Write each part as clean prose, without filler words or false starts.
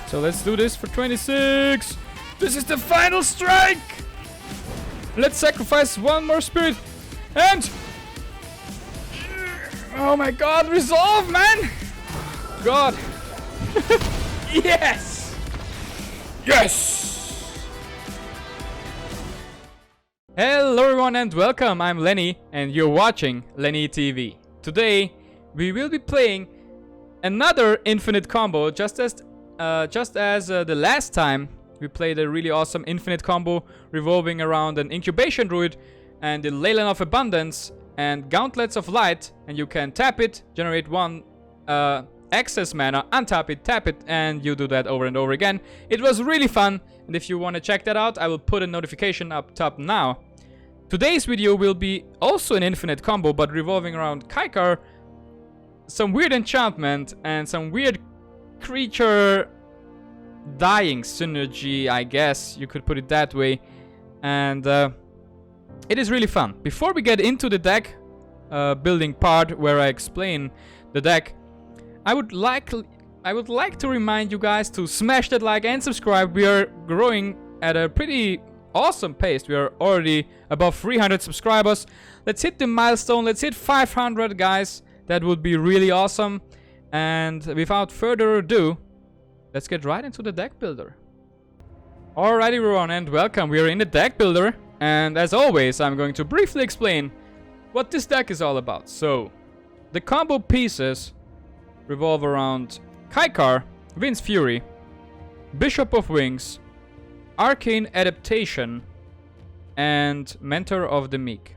So let's do this for 26. This is the final strike. Let's sacrifice one more spirit. And... oh my god, resolve, man! God. Yes! Yes! Hello everyone and welcome, I'm Lenny and you're watching Lenny TV. Today, we will be playing another infinite combo, just as the last time we played a really awesome infinite combo revolving around an incubation druid and the Leyline of Abundance and Gauntlets of Light, and you can tap it, generate one excess mana, untap it, tap it, and you do that over and over again. It was really fun, and if you want to check that out, I will put a notification up top now. Today's video will be also an infinite combo, but revolving around Kykar, some weird enchantment, and some weird creature dying synergy, I guess you could put it that way. And it is really fun. Before we get into the deck building part where I explain the deck, I would like to remind you guys to smash that like and subscribe. We are growing at a pretty awesome pace. We are already above 300 subscribers. Let's hit the milestone. Let's hit 500, guys. That would be really awesome. And without further ado, let's get right into the deck builder. Alrighty everyone, and welcome. We are in the deck builder, and as always I'm going to briefly explain what this deck is all about. So the combo pieces revolve around Kykar, Wind's Fury, Bishop of Wings, Arcane Adaptation, and Mentor of the Meek.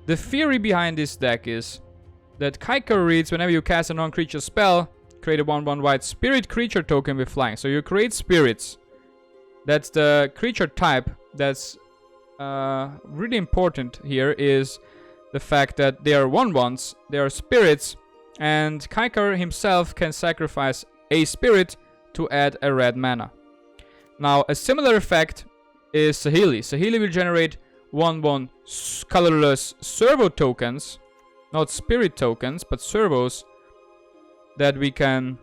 The theory behind this deck is that Kykar reads whenever you cast a non-creature spell, create a 1/1 white spirit creature token with flying. So you create spirits. That's the creature type. That's really important here is the fact that they are 1/1s, they are spirits, and Kykar himself can sacrifice a spirit to add a red mana. Now a similar effect is Saheeli. Saheeli will generate 1/1 colorless servo tokens, not spirit tokens, but servos that we can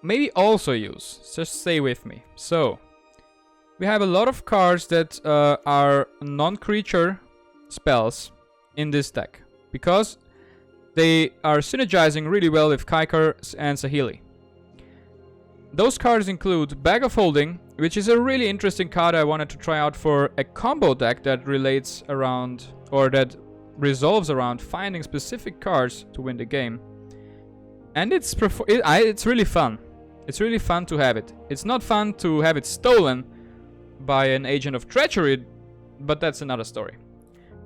maybe also use. Just stay with me. So we have a lot of cards that are non-creature spells in this deck because they are synergizing really well with Kykar and Saheeli. Those cards include Bag of Holding, which is a really interesting card I wanted to try out for a combo deck that relates around, or that resolves around finding specific cards to win the game. And it's really fun. It's really fun to have it. It's not fun to have it stolen by an agent of treachery, but that's another story.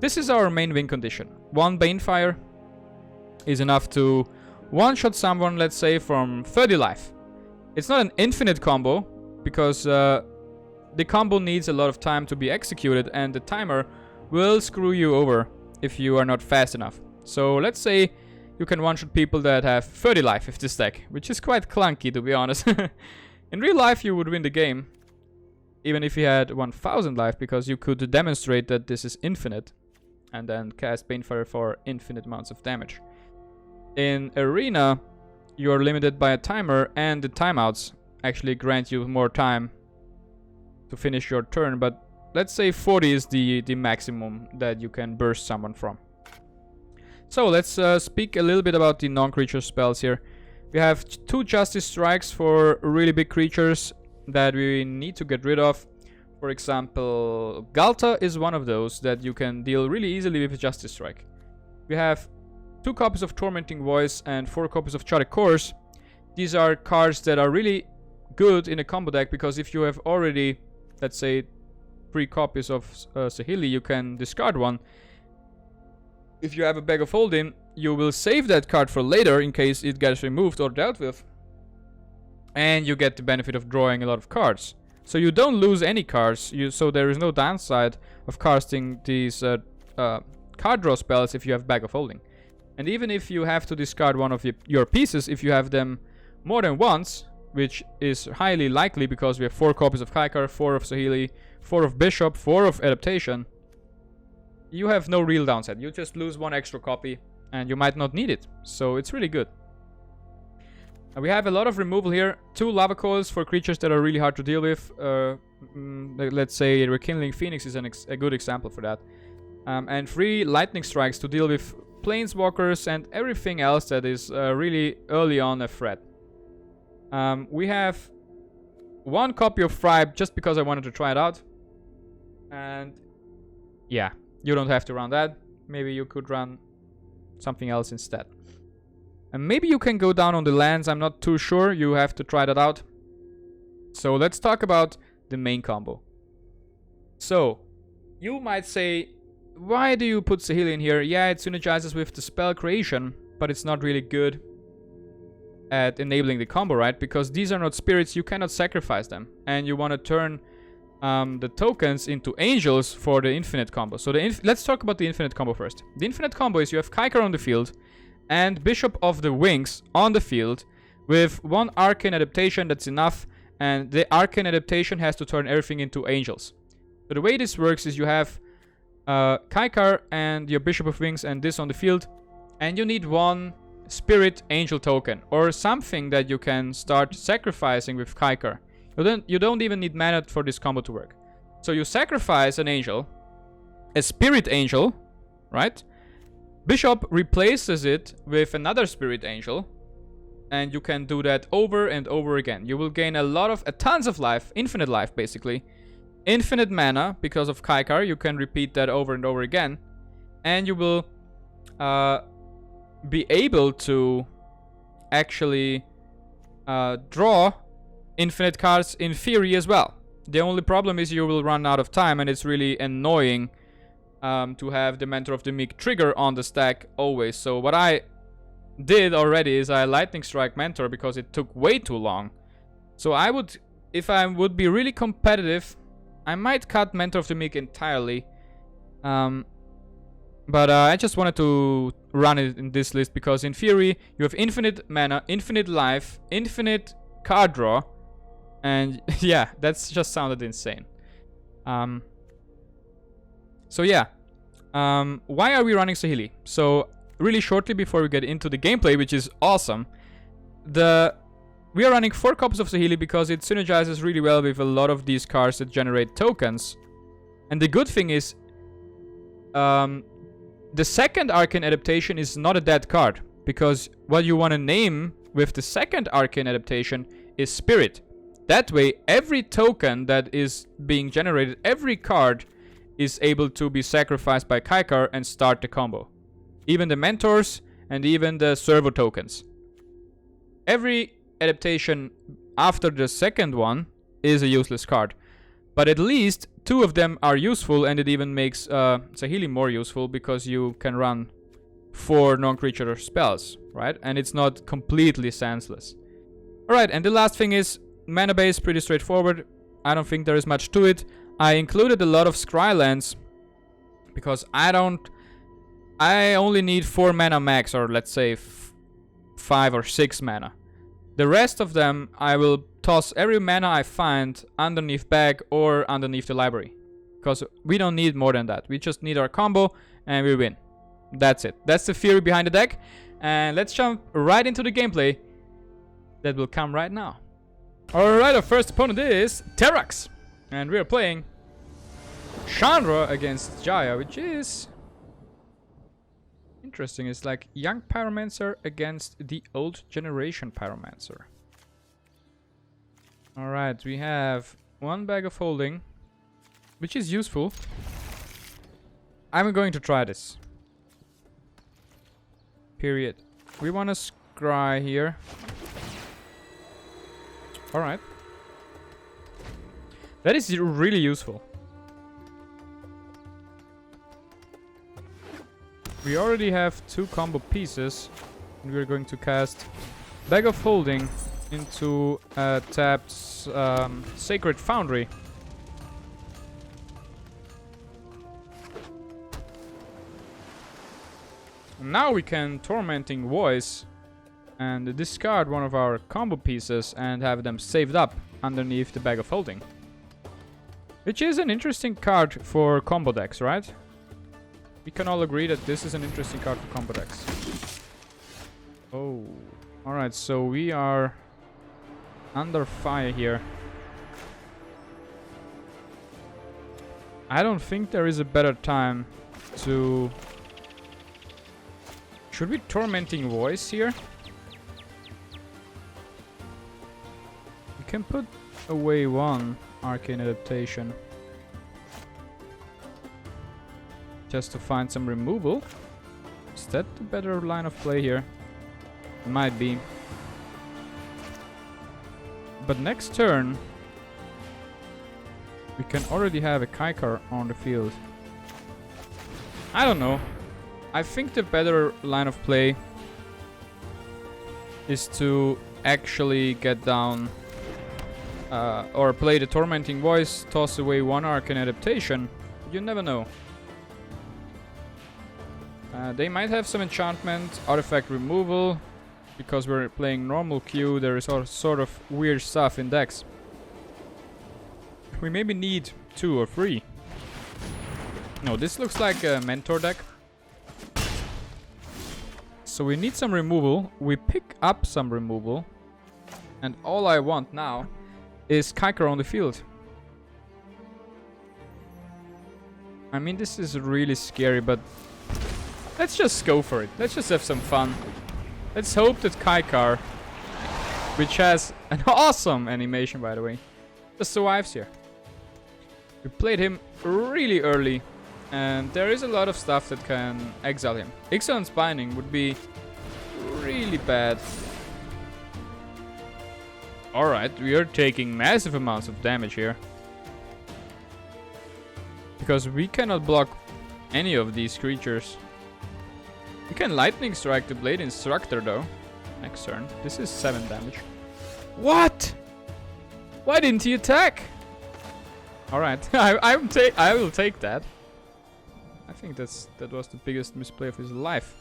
This is our main win condition. One Banefire is enough to one-shot someone, let's say, from 30 life. It's not an infinite combo, because the combo needs a lot of time to be executed, and the timer will screw you over if you are not fast enough. So let's say you can one-shot people that have 30 life with this deck, which is quite clunky, to be honest. In real life you would win the game, even if you had 1000 life, because you could demonstrate that this is infinite and then cast Banefire for infinite amounts of damage. In Arena, you are limited by a timer, and the timeouts actually grant you more time to finish your turn, but let's say 40 is the maximum that you can burst someone from. So let's speak a little bit about the non-creature spells here. We have 2 Justice Strikes for really big creatures that we need to get rid of. For example, Galta is one of those that you can deal really easily with a Justice Strike. We have 2 copies of Tormenting Voice and 4 copies of Chaotic Course. These are cards that are really good in a combo deck, because if you have already, let's say, 3 copies of Saheeli, you can discard one. If you have a Bag of Holding, you will save that card for later in case it gets removed or dealt with, and you get the benefit of drawing a lot of cards. So you don't lose any cards, so there is no downside of casting these card draw spells if you have Bag of Holding. And even if you have to discard one of your pieces, if you have them more than once, which is highly likely because we have 4 copies of Kykar, 4 of Saheeli, 4 of Bishop, 4 of Adaptation, you have no real downside. You just lose 1 extra copy and you might not need it. So it's really good. We have a lot of removal here. 2 lava coils for creatures that are really hard to deal with. Let's say Rekindling Phoenix is a good example for that. And 3 lightning strikes to deal with planeswalkers and everything else that is really early on a threat. We have 1 copy of Thrive just because I wanted to try it out. And yeah, you don't have to run that. Maybe you could run something else instead. And maybe you can go down on the lands, I'm not too sure. You have to try that out. So let's talk about the main combo. So, you might say, why do you put Saheeli in here? Yeah, it synergizes with the spell creation, but it's not really good at enabling the combo, right? Because these are not spirits, you cannot sacrifice them. And you want to turn the tokens into angels for the infinite combo. So let's talk about the infinite combo first. The infinite combo is you have Kykar on the field and Bishop of the Wings on the field with 1 Arcane Adaptation, that's enough. And the Arcane Adaptation has to turn everything into angels. So the way this works is you have Kykar and your Bishop of Wings and this on the field. And you need 1 Spirit Angel token or something that you can start sacrificing with Kykar. You don't even need mana for this combo to work. So you sacrifice an angel, a Spirit Angel, right? Bishop replaces it with another Spirit Angel. And you can do that over and over again. You will gain tons of life, infinite life basically. Infinite mana because of Kykar. You can repeat that over and over again. And you will be able to actually draw infinite cards in theory as well. The only problem is you will run out of time and it's really annoying to have the Mentor of the Meek trigger on the stack always. So what I did already is I Lightning Strike Mentor because it took way too long. So I would, if I would be really competitive, I might cut Mentor of the Meek entirely. But I just wanted to run it in this list because in theory you have infinite mana, infinite life, infinite card draw. And yeah, that's just sounded insane. So yeah, why are we running Saheeli? So really shortly before we get into the gameplay, which is awesome, we are running 4 copies of Saheeli because it synergizes really well with a lot of these cards that generate tokens. And the good thing is, the second Arcane Adaptation is not a dead card because what you want to name with the second Arcane Adaptation is Spirit. That way, every token that is being generated, every card is able to be sacrificed by Kykar and start the combo. Even the mentors and even the servo tokens. Every adaptation after the second one is a useless card. But at least 2 of them are useful, and it even makes Saheeli more useful because you can run 4 non-creature spells, right? And it's not completely senseless. Alright, and the last thing is mana base, pretty straightforward. I don't think there is much to it. I included a lot of scry lands because I only need 4 mana max, or let's say 5 or 6 mana. The rest of them I will toss every mana I find underneath bag or underneath the library. Because we don't need more than that. We just need our combo and we win. That's it. That's the theory behind the deck. And let's jump right into the gameplay that will come right now. Alright, our first opponent is Terrax. And we are playing Chandra against Jaya, which is interesting. It's like young Pyromancer against the old generation Pyromancer. Alright, we have 1 bag of holding, which is useful. I'm going to try this. Period. We want to scry here. Alright. That is really useful. We already have 2 combo pieces. And we're going to cast Bag of Holding into tapped Sacred Foundry. Now we can Tormenting Voice and discard one of our combo pieces and have them saved up underneath the Bag of Holding. Which is an interesting card for combo decks, right? We can all agree that this is an interesting card for combo decks. Oh, Alright, so we are under fire here. I don't think there is a better time to... Should we Tormenting Voice here? We can put away one Arcane Adaptation. Just to find some removal. Is that the better line of play here? It might be. But next turn, we can already have a Kykar on the field. I don't know. I think the better line of play is to actually get down or play the Tormenting Voice, toss away one Arcane Adaptation. You never know. They might have some enchantment, artifact removal. Because we're playing normal queue, there is all sort of weird stuff in decks. We maybe need 2 or 3. No, this looks like a mentor deck. So we need some removal. We pick up some removal. And all I want now is Kykar on the field. I mean, this is really scary, but let's just go for it. Let's just have some fun. Let's hope that Kykar, which has an awesome animation by the way, just survives here. We played him really early, and there is a lot of stuff that can exile him. Ixalan's Binding would be really bad. Alright, we are taking massive amounts of damage here. Because we cannot block any of these creatures. We can Lightning Strike the Blade Instructor though. Next turn. This is 7 damage. What? Why didn't he attack? Alright, I will take that. I think that was the biggest misplay of his life.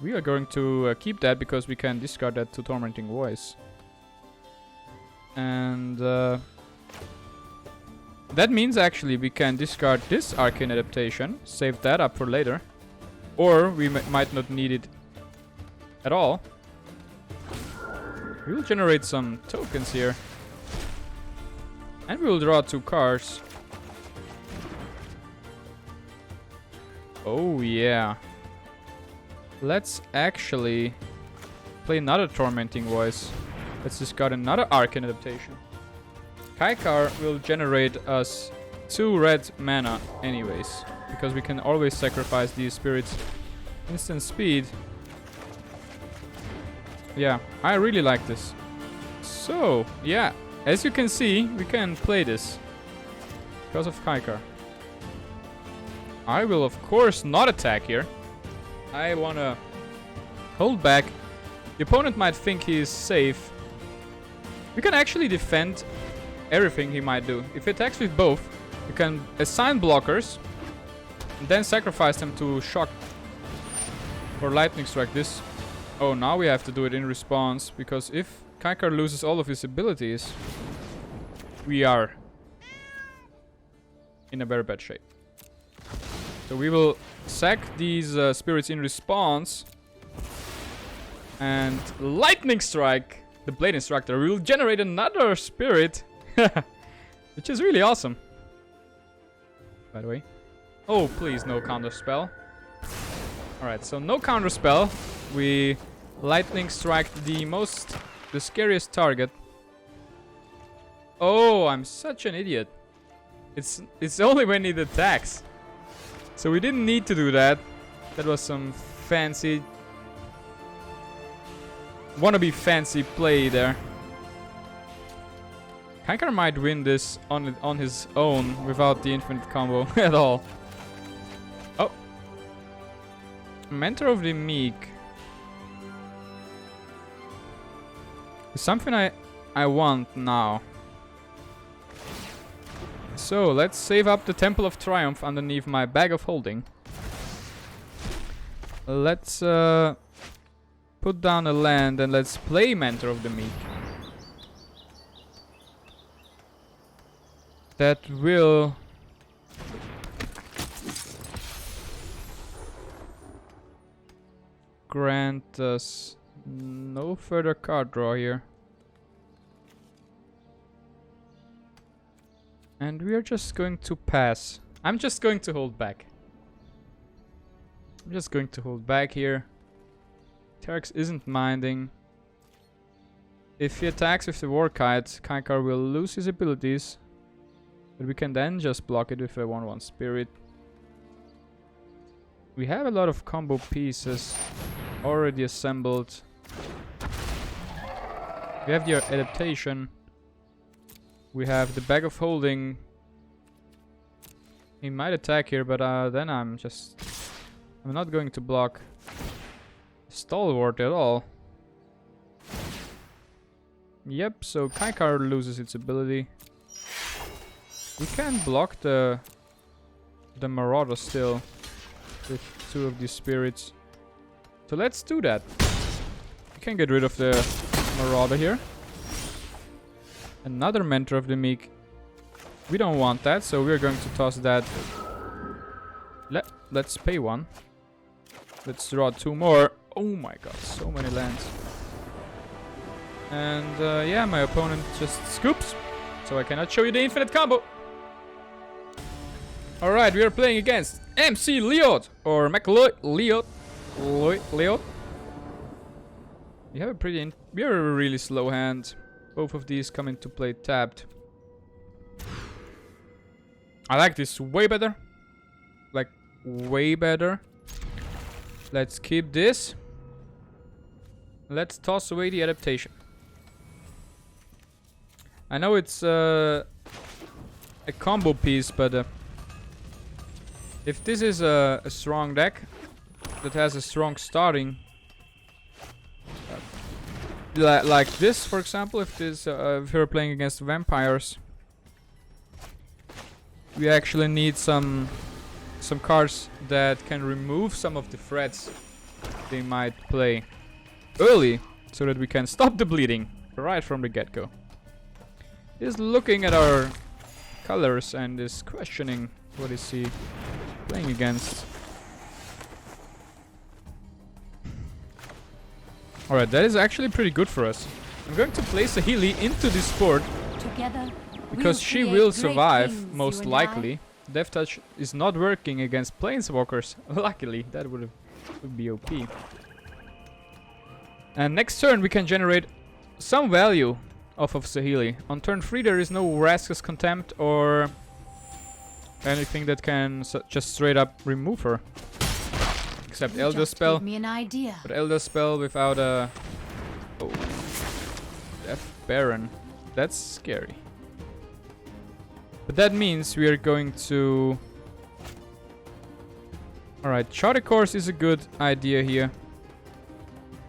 We are going to keep that because we can discard that to Tormenting Voice. And that means actually we can discard this Arcane Adaptation, save that up for later. Or we might not need it at all. We will generate some tokens here. And we will draw 2 cards. Oh yeah. Let's actually play another Tormenting Voice. Let's discard another Arcane Adaptation. Kykar will generate us 2 red mana anyways. Because we can always sacrifice these spirits. Instant speed. Yeah, I really like this. So, yeah. As you can see, we can play this. Because of Kykar. I will of course not attack here. I wanna hold back. The opponent might think he is safe. We can actually defend everything he might do. If he attacks with both, we can assign blockers. And then sacrifice them to shock or lightning strike this. Oh, now we have to do it in response, because if Kykar loses all of his abilities, we are in a very bad shape. So we will sack these spirits in response and lightning strike the Blade Instructor. We will generate another spirit, which is really awesome, by the way. Oh, please, no counter spell. Alright, so no counter spell. We lightning strike the scariest target. Oh, I'm such an idiot. It's only when it attacks. So we didn't need to do that. That was some fancy, wannabe fancy play there. Kykar might win this on his own without the infinite combo at all. Oh. Mentor of the Meek. It's something I want now. So let's save up the Temple of Triumph underneath my Bag of Holding. Let's put down a land and let's play Mentor of the Meek. That will grant us No further card draw here. And we are just going to pass. I'm just going to hold back. I'm just going to hold back here. Terex isn't minding. If he attacks with the War Kite, Kykar will lose his abilities. But we can then just block it with a 1/1 Spirit. We have a lot of combo pieces already assembled. We have the adaptation. We have the Bag of Holding. He might attack here, but then I'm not going to block Stalwart at all. Yep, so Kykar loses its ability. We can block the Marauder still with 2 of these spirits. So let's do that. We can get rid of the Marauder here. Another Mentor of the Meek. We don't want that, so we're going to toss that. Let's pay 1. Let's draw 2 more. Oh my god, so many lands. And yeah, my opponent just scoops. So I cannot show you the infinite combo. Alright, we are playing against MC Leod or Leod. We have a we are a really slow hand. Both of these come into play tapped. I like this way better. Like, way better. Let's keep this. Let's toss away the adaptation. I know it's a combo piece, but if this is a strong deck that has a strong starting, like this, for example, if we're playing against vampires, we actually need some cards that can remove some of the threats they might play early, so that we can stop the bleeding right from the get-go. He's looking at our colors and is questioning what is he playing against. Alright, that is actually pretty good for us. I'm going to place a Healy into this board because she will survive, most likely. Death Touch is not working against Planeswalkers. Luckily, that would be OP. And next turn we can generate some value off of Saheeli. On turn 3 there is no Vraska's Contempt or anything that can just straight up remove her. Except Elder Spell. But Elder Spell without a... Oh. Death Baron. That's scary. But that means we are going to... Alright, Charter Course is a good idea here.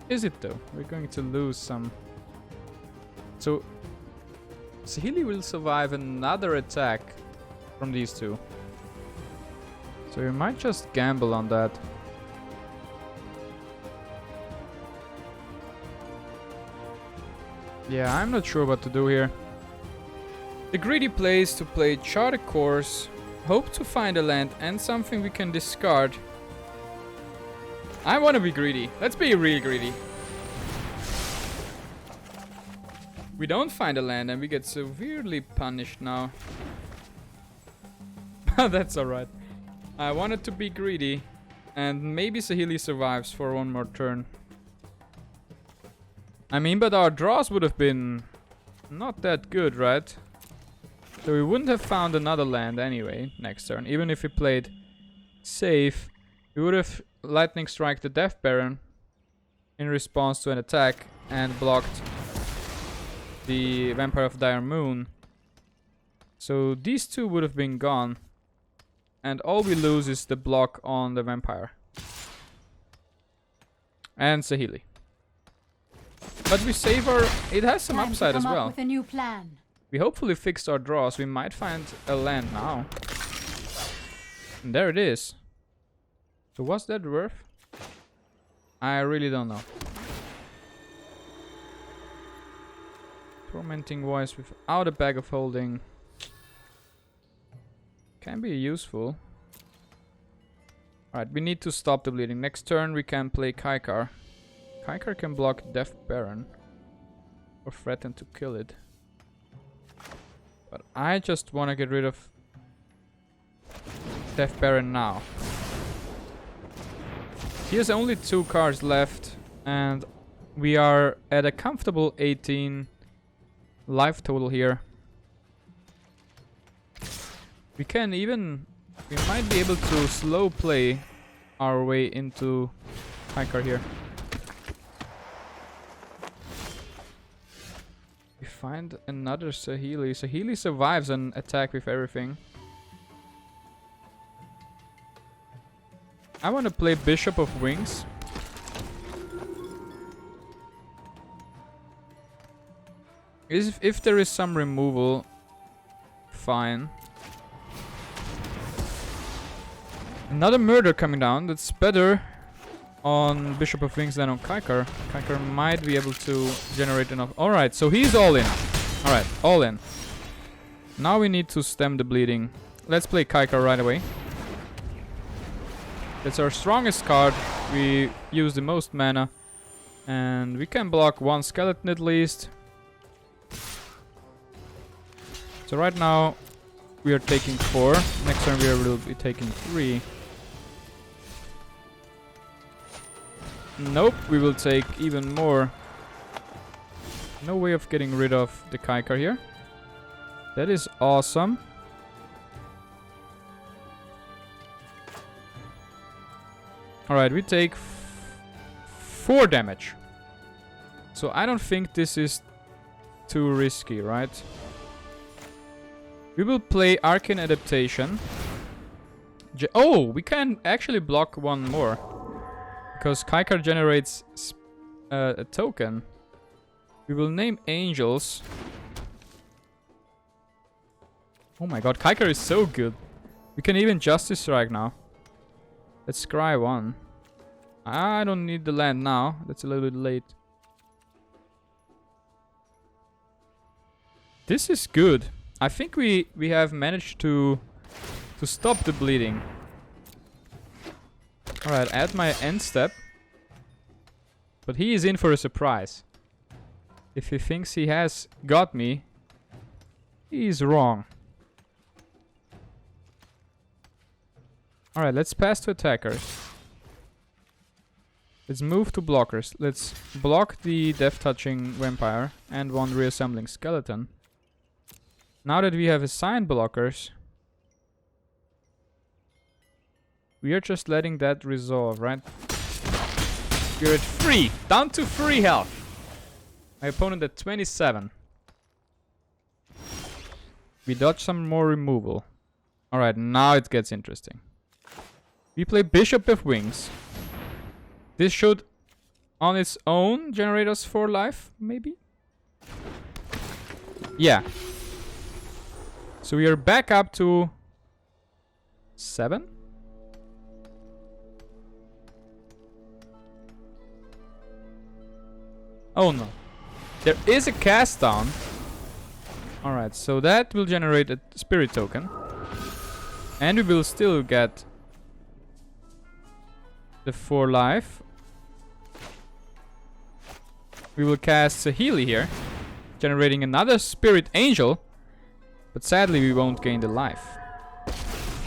Is it though? We're going to lose some... So... Saheeli will survive another attack from these two. So we might just gamble on that. Yeah, I'm not sure what to do here. The greedy plays to play Charter Course, hope to find a land and something we can discard. I want to be greedy. Let's be real greedy. We don't find a land and we get severely punished now. That's alright. I wanted to be greedy and maybe Saheeli survives for one more turn. I mean, but our draws would have been not that good, right? So we wouldn't have found another land anyway next turn. Even if we played safe, we would have Lightning Strike the Death Baron in response to an attack and blocked the Vampire of Dire Moon. So these two would have been gone. And all we lose is the block on the Vampire. And Saheeli. But we save our... It has some upside as well. With a new plan. We hopefully fixed our draws. We might find a land now. And there it is. So what's that worth? I really don't know. Tormenting Voice without a Bag of Holding. Can be useful. Alright, we need to stop the bleeding. Next turn we can play Kykar. Kykar can block Death Baron or threaten to kill it. But I just want to get rid of Death Baron now. He has only 2 cards left and we are at a comfortable 18 life total here. We might be able to slow play our way into Kykar here. We find another Saheeli. Saheeli survives an attack with everything. I want to play Bishop of Wings. If there is some removal, fine. Another murder coming down. That's better on Bishop of Wings than on Kykar. Kykar might be able to generate enough. Alright, so he's all in. Alright, all in. Now we need to stem the bleeding. Let's play Kykar right away. That's our strongest card. We use the most mana. And we can block 1 skeleton at least. So right now we are taking 4. Next turn we will be taking 3. Nope, we will take even more. No way of getting rid of the Kykar here. That is awesome. Alright, we take 4 damage. So I don't think this is too risky, right? We will play Arcane Adaptation. Oh, we can actually block 1 more. Because Kykar generates a token. We will name Angels. Oh my god, Kykar is so good. We can even Justice Strike now. Let's scry 1. I don't need the land now. That's a little bit late. This is good. I think we have managed to stop the bleeding. Alright, add my end step. But he is in for a surprise. If he thinks he has got me, he is wrong. Alright, let's pass to attackers. Let's move to blockers. Let's block the Death Touching Vampire and 1 Reassembling Skeleton. Now that we have assigned blockers, we are just letting that resolve, right? You're at 3, down to 3 health. My opponent at 27. We dodge some more removal. Alright, now it gets interesting. We play Bishop of Wings. This should, on its own, generate us 4 life, maybe? Yeah. So we are back up to 7? Oh no. There is a cast down. Alright, so that will generate a spirit token. And we will still get the 4 life. We will cast Saheeli here, generating another spirit angel. But sadly we won't gain the life.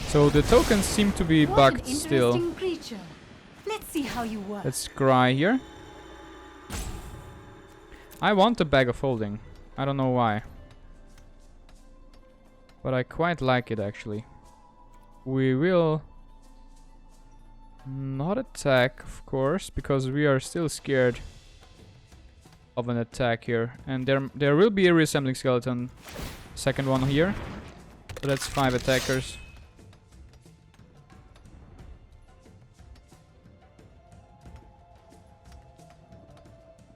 So the tokens seem to be bugged still. Let's see how you work. Let's scry here. I want a Bag of Holding. I don't know why. But I quite like it actually. We will not attack, of course, because we are still scared of an attack here. And there will be a Reassembling Skeleton. Second one here. So that's 5 attackers.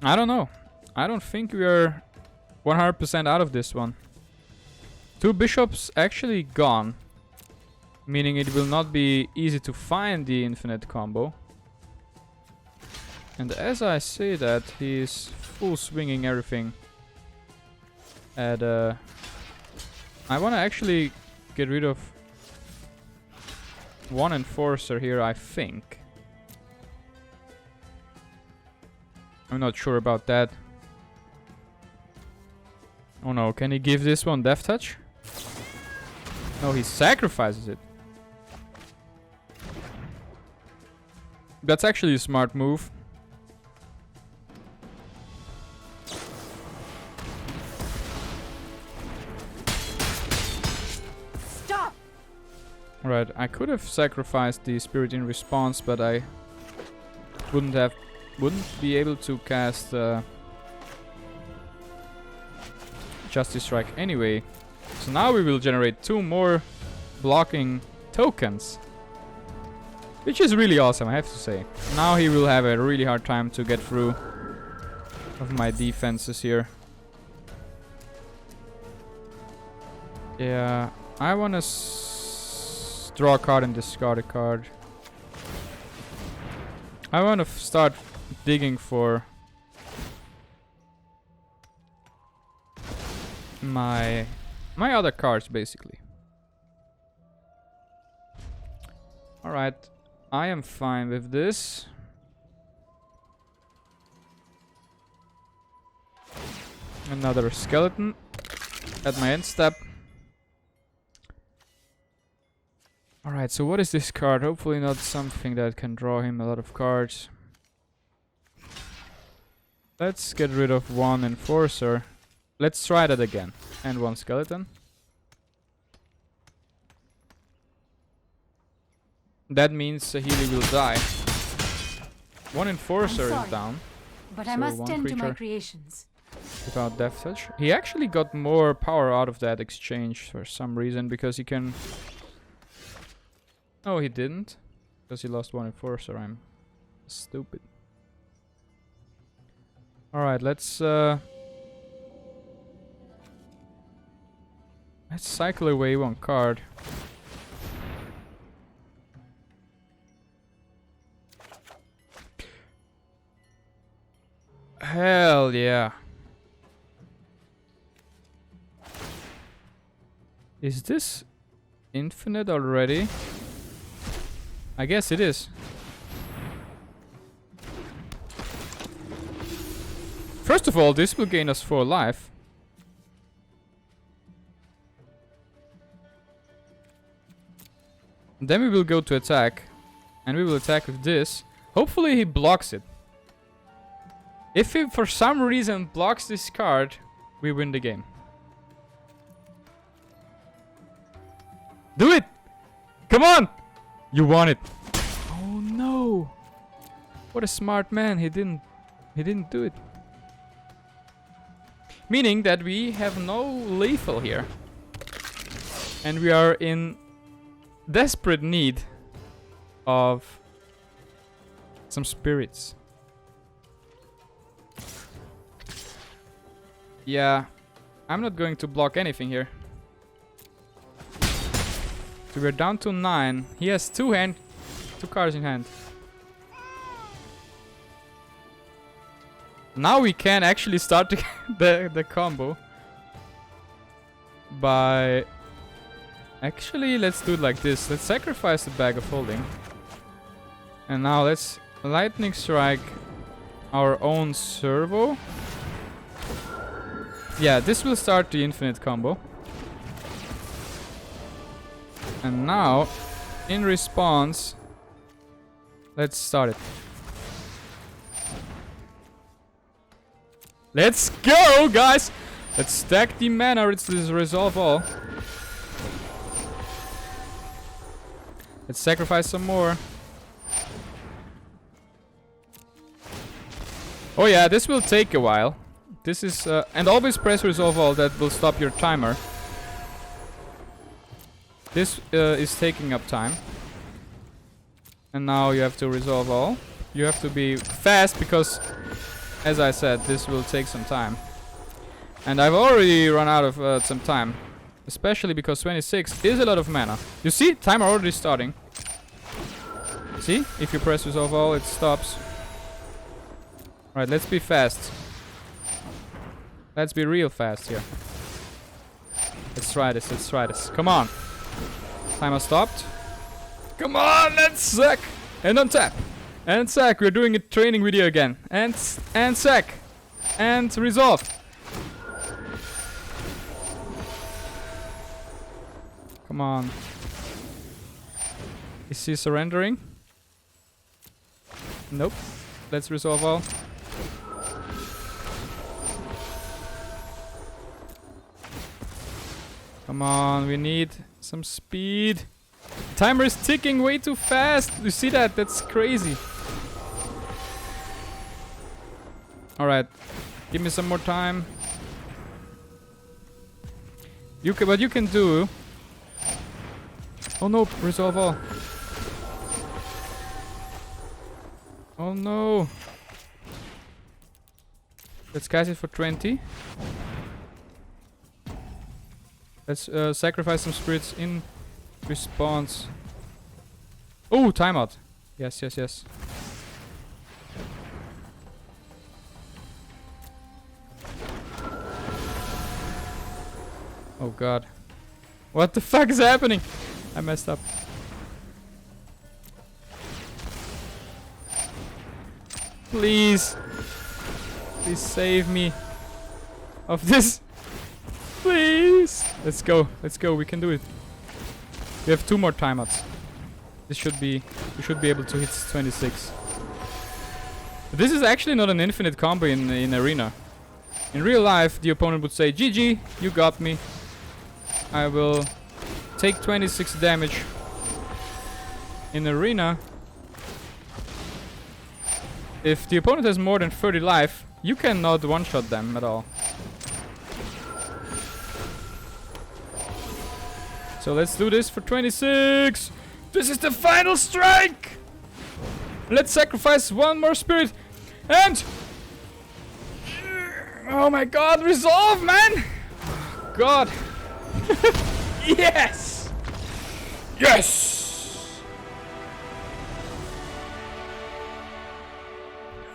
I don't know. I don't think we are 100% out of this one. 2 bishops actually gone. Meaning it will not be easy to find the infinite combo. And as I say that, he is full swinging everything. At I want to actually get rid of 1 Enforcer here, I think. I'm not sure about that. Oh no, can he give this one Death Touch? No, he sacrifices it. That's actually a smart move. Stop! Right, I could have sacrificed the Spirit in response, but I wouldn't be able to cast Justice Strike anyway. So now we will generate 2 more blocking tokens. Which is really awesome, I have to say. Now he will have a really hard time to get through of my defenses here. Yeah, I wanna draw a card and discard a card. I wanna start digging for my other cards, basically. Alright, I am fine with this. Another skeleton at my end step. Alright, so what is this card? Hopefully not something that can draw him a lot of cards. Let's get rid of 1 Enforcer. Let's try that again. And 1 skeleton. That means Healy will die. 1 Enforcer is down. But so I must 1 tend to my creature creations. without Death Touch. He actually got more power out of that exchange for some reason, because he can... Oh, he didn't. Because he lost 1 Enforcer. I'm stupid. Alright, let's cycle away 1 card. Hell yeah. Is this infinite already? I guess it is. First of all, this will gain us 4 life. Then we will go to attack. And we will attack with this. Hopefully he blocks it. If he for some reason blocks this card, we win the game. Do it! Come on! You won it. Oh no! What a smart man. He didn't do it. Meaning that we have no lethal here. And we are in desperate need of some spirits. Yeah, I'm not going to block anything here. So we're down to 9. He has 2 cards in hand. Now we can actually start the combo by... Actually, let's do it like this. Let's sacrifice the Bag of Holding. And now let's Lightning Strike our own Servo. Yeah, this will start the infinite combo. And now, in response, let's start it. Let's go, guys! Let's stack the mana. Let's resolve all. Let's sacrifice some more. Oh yeah, this will take a while. This is... and always press resolve all. That will stop your timer. This is taking up time. And now you have to resolve all. You have to be fast because, as I said, this will take some time. And I've already run out of some time. Especially because 26 is a lot of mana. You see? Timer already starting. See? If you press resolve all, it stops. Right, let's be fast. Let's be real fast here. Let's try this, let's try this. Come on. Timer stopped. Come on, let's sack. And untap. And sack. We're doing a training video again. And sack. And resolve. Come on. Is he surrendering? Nope. Let's resolve all. Come on, we need some speed. Timer is ticking way too fast. You see that? That's crazy. Alright. Give me some more time. What you can do... Oh no, resolve all. Oh no. Let's cast it for 20. Let's sacrifice some spirits in response. Oh, timeout. Yes, yes, yes. Oh god. What the fuck is happening? I messed up. Please. Please save me of this. Please. Let's go. Let's go. We can do it. We have 2 more timeouts. This should be... We should be able to hit 26. But this is actually not an infinite combo in Arena. In real life, the opponent would say, GG, you got me. I will take 26 damage. In Arena, if the opponent has more than 30 life, you cannot one-shot them at all. So let's do this for 26! This is the final strike! Let's sacrifice 1 more spirit and... Oh my god, resolve, man! God. Yes! Yes!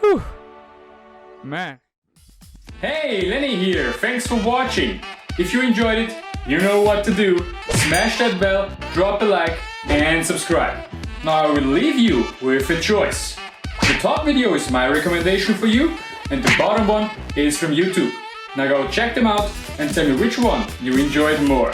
Whew. Man. Hey, Lenny here. Thanks for watching. If you enjoyed it, you know what to do. Smash that bell, drop a like, and subscribe. Now I will leave you with a choice. The top video is my recommendation for you, and the bottom one is from YouTube. Now go check them out and tell me which one you enjoyed more.